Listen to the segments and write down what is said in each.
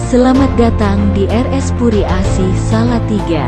Selamat datang di RS Puri Asih Salatiga.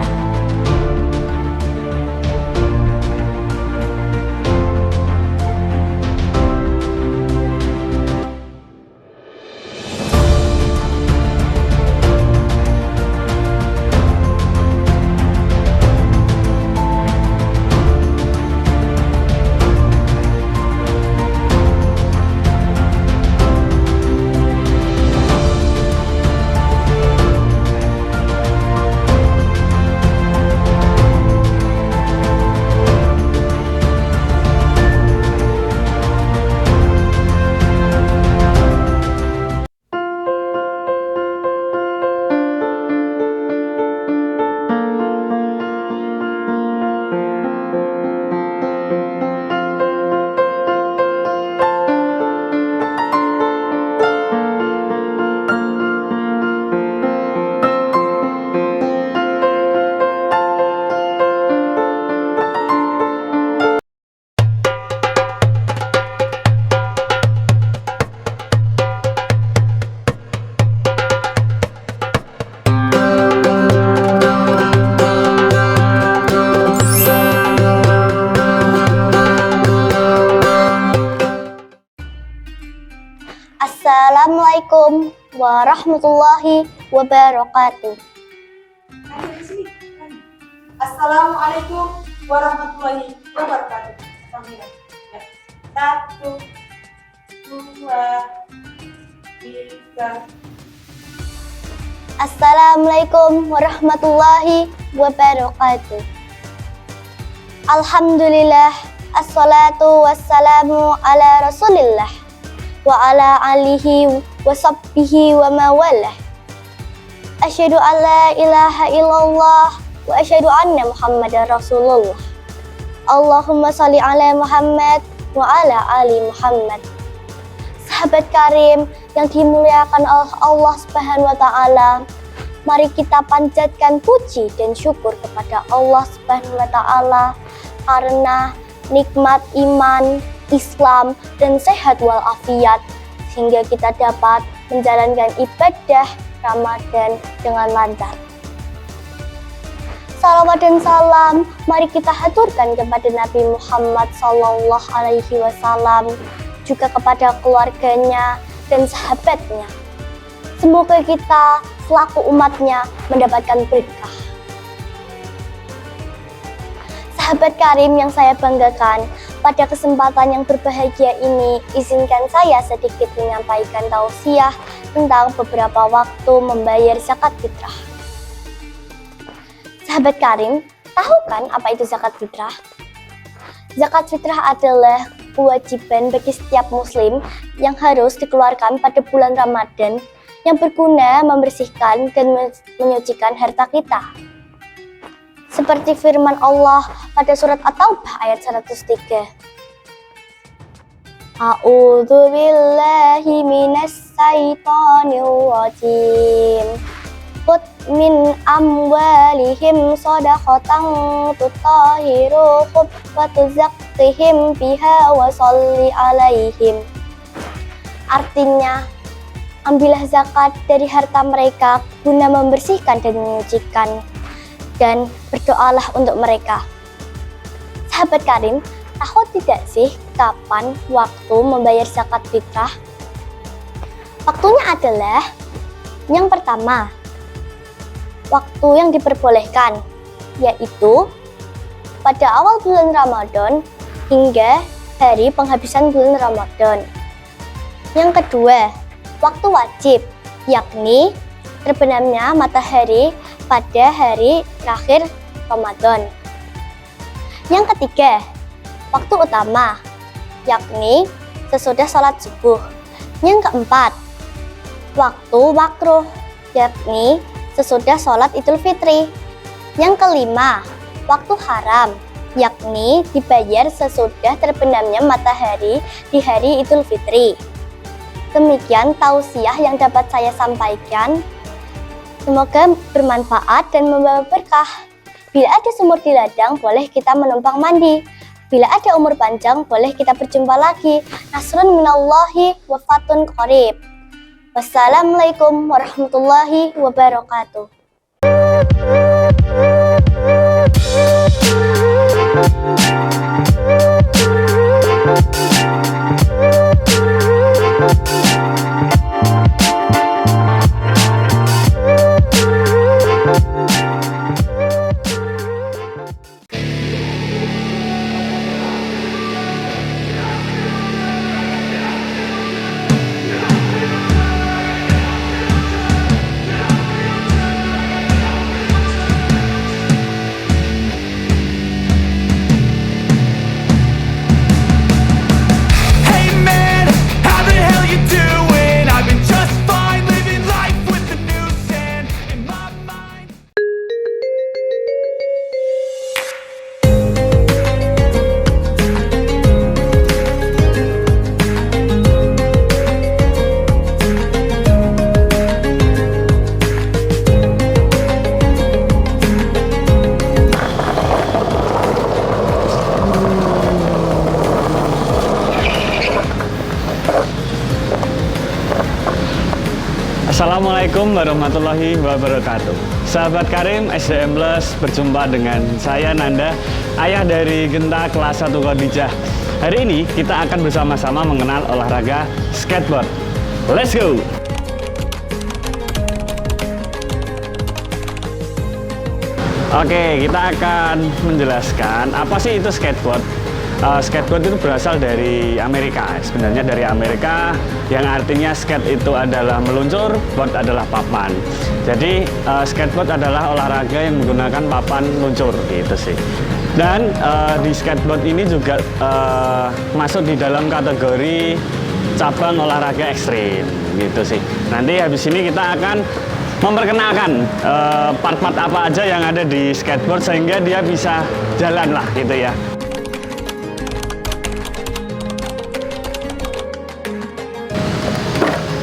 Assalamualaikum warahmatullahi wabarakatuh. Assalamualaikum warahmatullahi wabarakatuh. Ya. 1, 2, 3. Assalamualaikum warahmatullahi wabarakatuh. Alhamdulillah, assalatu wassalamu ala rasulillah wa ala alihi wa sahbihi wa mawalah. Asyhadu an la ilaha illallah wa asyhadu anna muhammadar rasulullah. Allahumma sholli ala Muhammad wa ala ali Muhammad. Sahabat karim yang dimuliakan oleh Allah Subhanahu wa taala, mari kita panjatkan puji dan syukur kepada Allah Subhanahu wa taala karena nikmat iman, Islam, dan sehat walafiat, sehingga kita dapat menjalankan ibadah Ramadan dengan lancar. Salawat dan salam mari kita haturkan kepada Nabi Muhammad SAW, juga kepada keluarganya dan sahabatnya. Semoga kita selaku umatnya mendapatkan berkah. Sahabat karim yang saya banggakan, pada kesempatan yang berbahagia ini, izinkan saya sedikit menyampaikan tausiah tentang beberapa waktu membayar zakat fitrah. Sahabat karim, tahu kan apa itu zakat fitrah? Zakat fitrah adalah kewajiban bagi setiap muslim yang harus dikeluarkan pada bulan Ramadan yang berguna membersihkan dan menyucikan harta kita. Seperti firman Allah pada surat At-Taubah ayat 103. A'udzu billahi minas syaitonir rajim. Khudh min amwalihim shadaqatan tutahhiruhum wa tuzakkihim biha wa sholli alaihim. Artinya, ambillah zakat dari harta mereka guna membersihkan dan menyucikan, dan berdoalah untuk mereka. Sahabat karim, tahu tidak sih kapan waktu membayar zakat fitrah? Waktunya adalah yang pertama, waktu yang diperbolehkan, yaitu pada awal bulan Ramadan hingga hari penghabisan bulan Ramadan. Yang kedua, waktu wajib, yakni terbenamnya matahari pada hari terakhir Ramadan. Yang ketiga, waktu utama, yakni sesudah sholat subuh. Yang keempat, waktu makruh, yakni sesudah sholat Idul Fitri. Yang kelima, waktu haram, yakni dibayar sesudah terbenamnya matahari di hari Idul Fitri. Demikian tausiah yang dapat saya sampaikan. Semoga bermanfaat dan membawa berkah. Bila ada sumur di ladang, boleh kita menumpang mandi. Bila ada umur panjang, boleh kita berjumpa lagi. Nasrun minallahi wa fatun qarib. Wassalamualaikum warahmatullahi wabarakatuh. Hey man, how the hell you doing? I've been just fine living life with the new sand in my mind. Assalamualaikum warahmatullahi wabarakatuh. Sahabat Karim SDM Plus, berjumpa dengan saya Nanda, ayah dari Genta kelas 1 Khadijah. Hari ini kita akan bersama-sama mengenal olahraga skateboard. Let's go! Oke, kita akan menjelaskan apa sih itu skateboard. Skateboard itu berasal dari Amerika, sebenarnya dari Amerika, yang artinya skate itu adalah meluncur, board adalah papan. Jadi skateboard adalah olahraga yang menggunakan papan luncur, gitu sih. Dan di skateboard ini juga masuk di dalam kategori cabang olahraga ekstrim, gitu sih. Nanti habis ini kita akan memperkenalkan part-part apa aja yang ada di skateboard sehingga dia bisa jalan lah, gitu ya.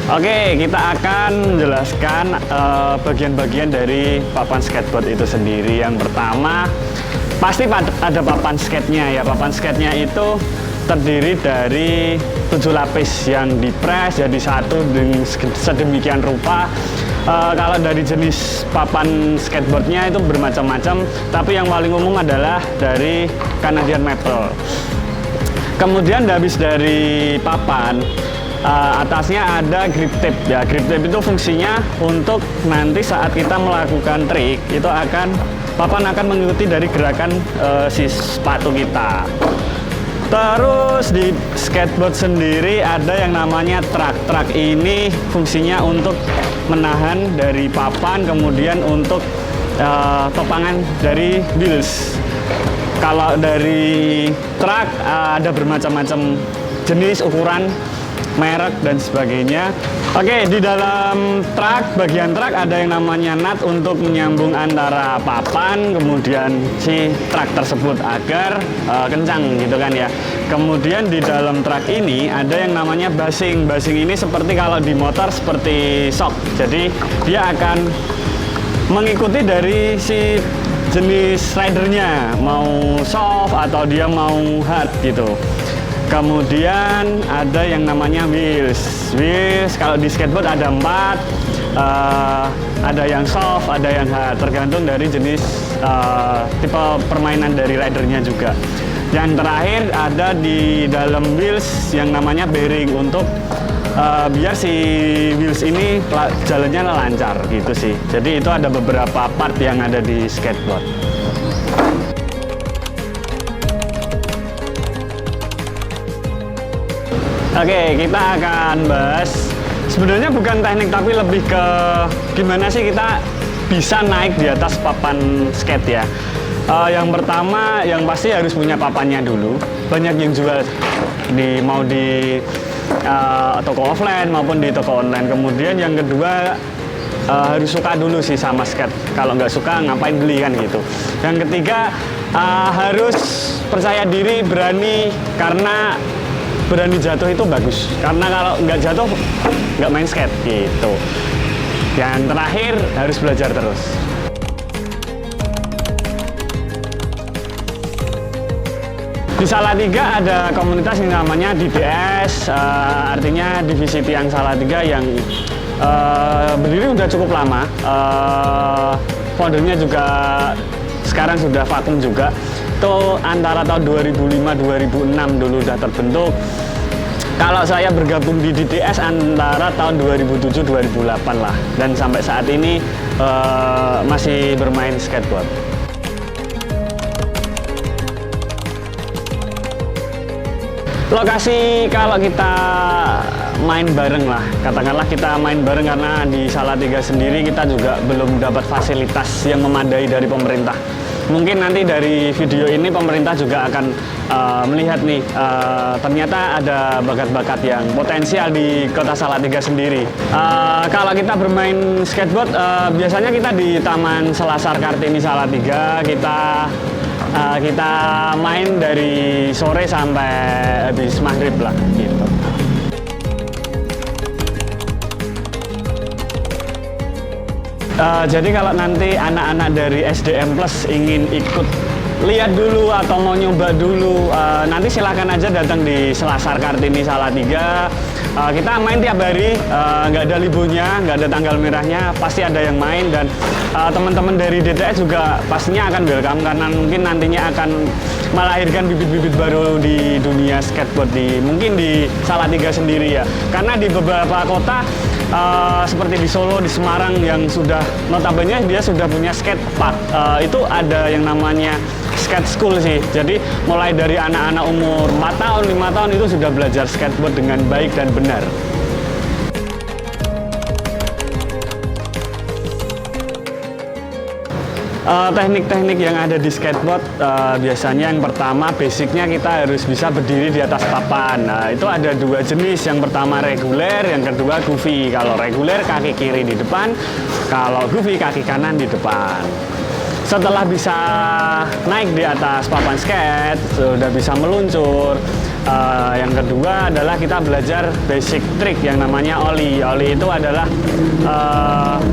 Oke, kita akan menjelaskan bagian-bagian dari papan skateboard itu sendiri. Yang pertama, pasti ada papan skate-nya ya. Papan skate-nya itu terdiri dari 7 lapis yang dipres jadi satu dengan sedemikian rupa. Kalau dari jenis papan skateboardnya itu bermacam-macam, tapi yang paling umum adalah dari Canadian Maple. Kemudian habis dari papan, atasnya ada grip tape ya. Grip tape itu fungsinya untuk nanti saat kita melakukan trik itu papan akan mengikuti dari gerakan si sepatu kita. Terus di skateboard sendiri ada yang namanya track. Track ini fungsinya untuk menahan dari papan, kemudian untuk topangan dari wheels. Kalau dari track ada bermacam-macam jenis, ukuran, merek dan sebagainya. Oke, di dalam bagian truk ada yang namanya nut untuk menyambung antara papan kemudian si truk tersebut agar kencang gitu kan ya. Kemudian di dalam truk ini ada yang namanya basing. Basing ini seperti kalau di motor seperti shock. Jadi dia akan mengikuti dari si jenis ridernya, mau soft atau dia mau hard gitu. Kemudian ada yang namanya wheels. Wheels kalau di skateboard ada 4, ada yang soft, ada yang hard, tergantung dari jenis tipe permainan dari ridernya juga. Yang terakhir ada di dalam wheels yang namanya bearing untuk biar si wheels ini jalannya lancar gitu sih. Jadi itu ada beberapa part yang ada di skateboard. Oke, kita akan bahas sebenarnya bukan teknik tapi lebih ke gimana sih kita bisa naik di atas papan skate ya. Yang pertama yang pasti harus punya papannya dulu. Banyak yang jual mau di toko offline maupun di toko online. Kemudian yang kedua harus suka dulu sih sama skate. Kalau nggak suka ngapain beli kan gitu. Yang ketiga harus percaya diri, berani, karena berani jatuh itu bagus, karena kalau nggak jatuh nggak main skate gitu. Yang terakhir harus belajar terus. Di Salatiga ada komunitas yang namanya DDS, artinya Divisi Tiang Salatiga, yang berdiri udah cukup lama. Foundernya juga sekarang sudah vakum juga. Itu antara tahun 2005-2006 dulu udah terbentuk. Kalau saya bergabung di DTS antara tahun 2007-2008 lah, dan sampai saat ini masih bermain skateboard. Lokasi kalau kita main bareng lah, katakanlah kita main bareng, karena di Salatiga sendiri kita juga belum dapat fasilitas yang memadai dari pemerintah. Mungkin nanti dari video ini pemerintah juga akan melihat nih, ternyata ada bakat-bakat yang potensial di kota Salatiga sendiri. Kalau kita bermain skateboard, biasanya kita di Taman Selasar Kartini Salatiga, kita main dari sore sampai habis maghrib lah gitu. Jadi kalau nanti anak-anak dari SDM Plus ingin ikut lihat dulu atau mau nyoba dulu, nanti silahkan aja datang di Selasar Kartini Salatiga. Kita main tiap hari, nggak ada liburnya, nggak ada tanggal merahnya, pasti ada yang main. Dan teman-teman dari DTS juga pastinya akan welcome, karena mungkin nantinya akan melahirkan bibit-bibit baru di dunia skateboard, mungkin di Salatiga sendiri ya. Karena di beberapa kota seperti di Solo, di Semarang yang sudah notabene dia sudah punya skate park, itu ada yang namanya skate school sih. Jadi mulai dari anak-anak umur 4 tahun, 5 tahun itu sudah belajar skateboard dengan baik dan benar. Teknik-teknik yang ada di skateboard, biasanya yang pertama basicnya kita harus bisa berdiri di atas papan. Nah, itu ada dua jenis, yang pertama reguler, yang kedua goofy. Kalau reguler kaki kiri di depan, kalau goofy kaki kanan di depan. Setelah bisa naik di atas papan skate, sudah bisa meluncur, yang kedua adalah kita belajar basic trick yang namanya ollie. Ollie itu adalah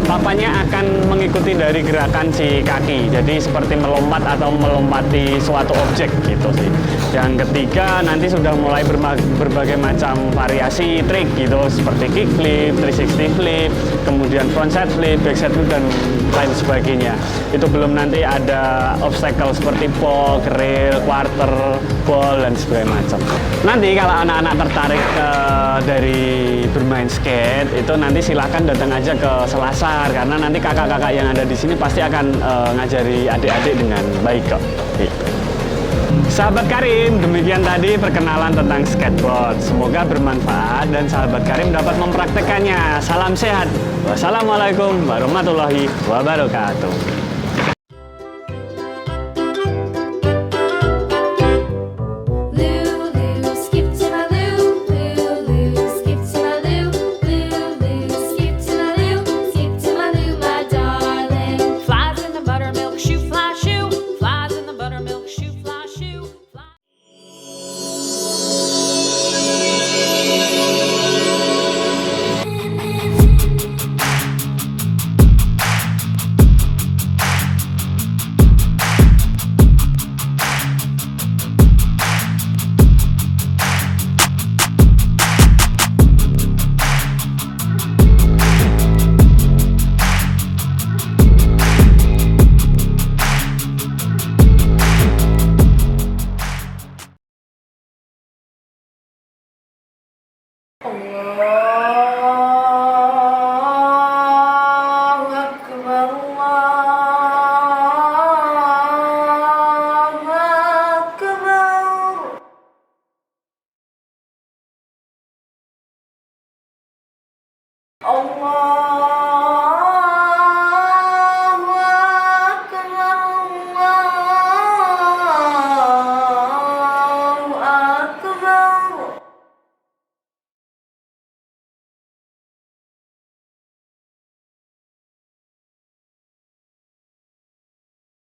papannya akan mengikuti dari gerakan si kaki, jadi seperti melompat atau melompati suatu objek gitu sih. Yang ketiga nanti sudah mulai berbagai macam variasi trik gitu, seperti kickflip, 360 flip, kemudian frontside flip, backside flip, dan lain sebagainya. Itu belum nanti ada obstacle seperti pole, rail, quarter, ball, dan sebagainya macam. Nanti kalau anak-anak tertarik dari bermain skate, itu nanti silahkan datang aja ke Selasar, karena nanti kakak-kakak yang ada di sini pasti akan ngajari adik-adik dengan baik kok. Gitu. Sahabat Karim, demikian tadi perkenalan tentang skateboard. Semoga bermanfaat dan sahabat Karim dapat mempraktekannya. Salam sehat. Wassalamualaikum warahmatullahi wabarakatuh.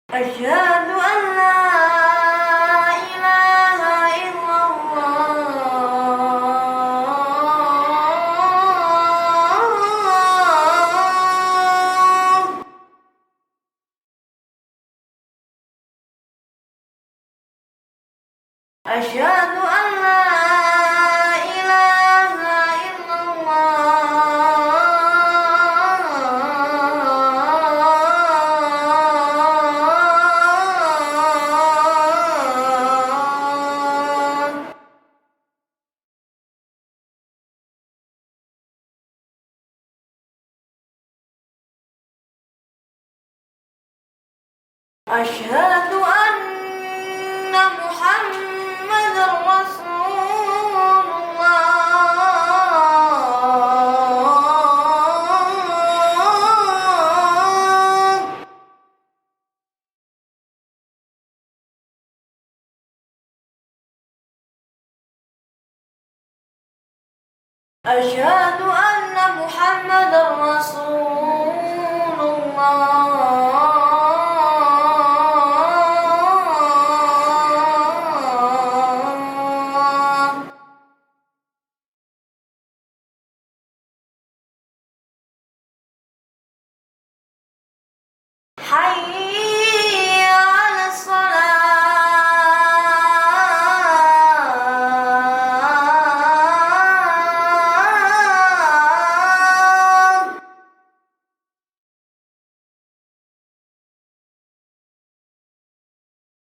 Asyhadu an la ilaha illallah. Asyhadu an la ilaha illallah. أشهد أن محمدا رسول الله. أشهد أن محمدا رسول الله. حي على الصلاة.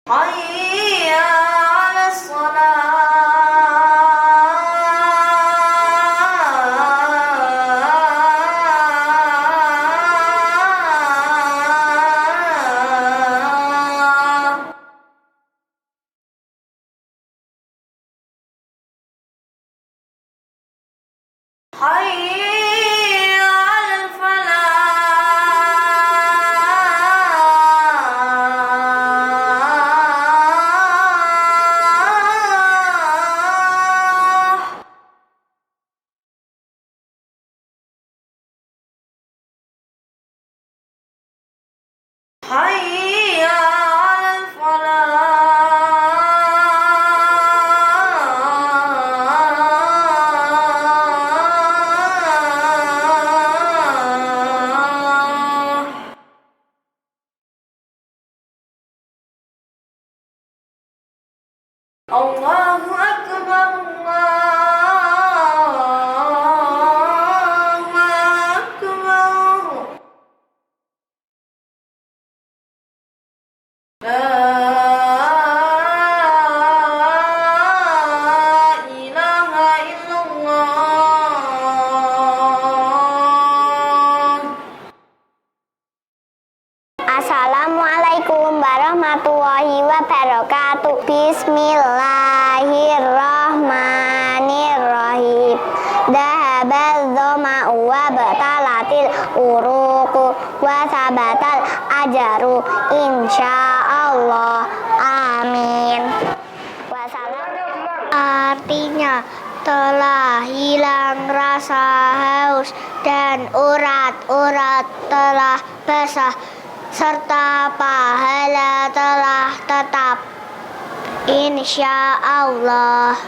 حي على الصلاة. حي على الفلاح. حي على الفلاح. الله أكبر الله أكبر. لا إله إلا الله. Assalamualaikum warahmatullahi wabarakatuh. Bismillahirrahmanirrahim. Dahabal dhama'u wa batalatil uruqu wa sabatal ajaru insyaallah. Amin. Wassalam. Artinya telah hilang rasa haus dan urat-urat telah basah serta pahala telah tetap insya Allah.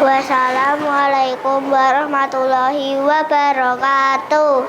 Wassalamualaikum warahmatullahi wabarakatuh.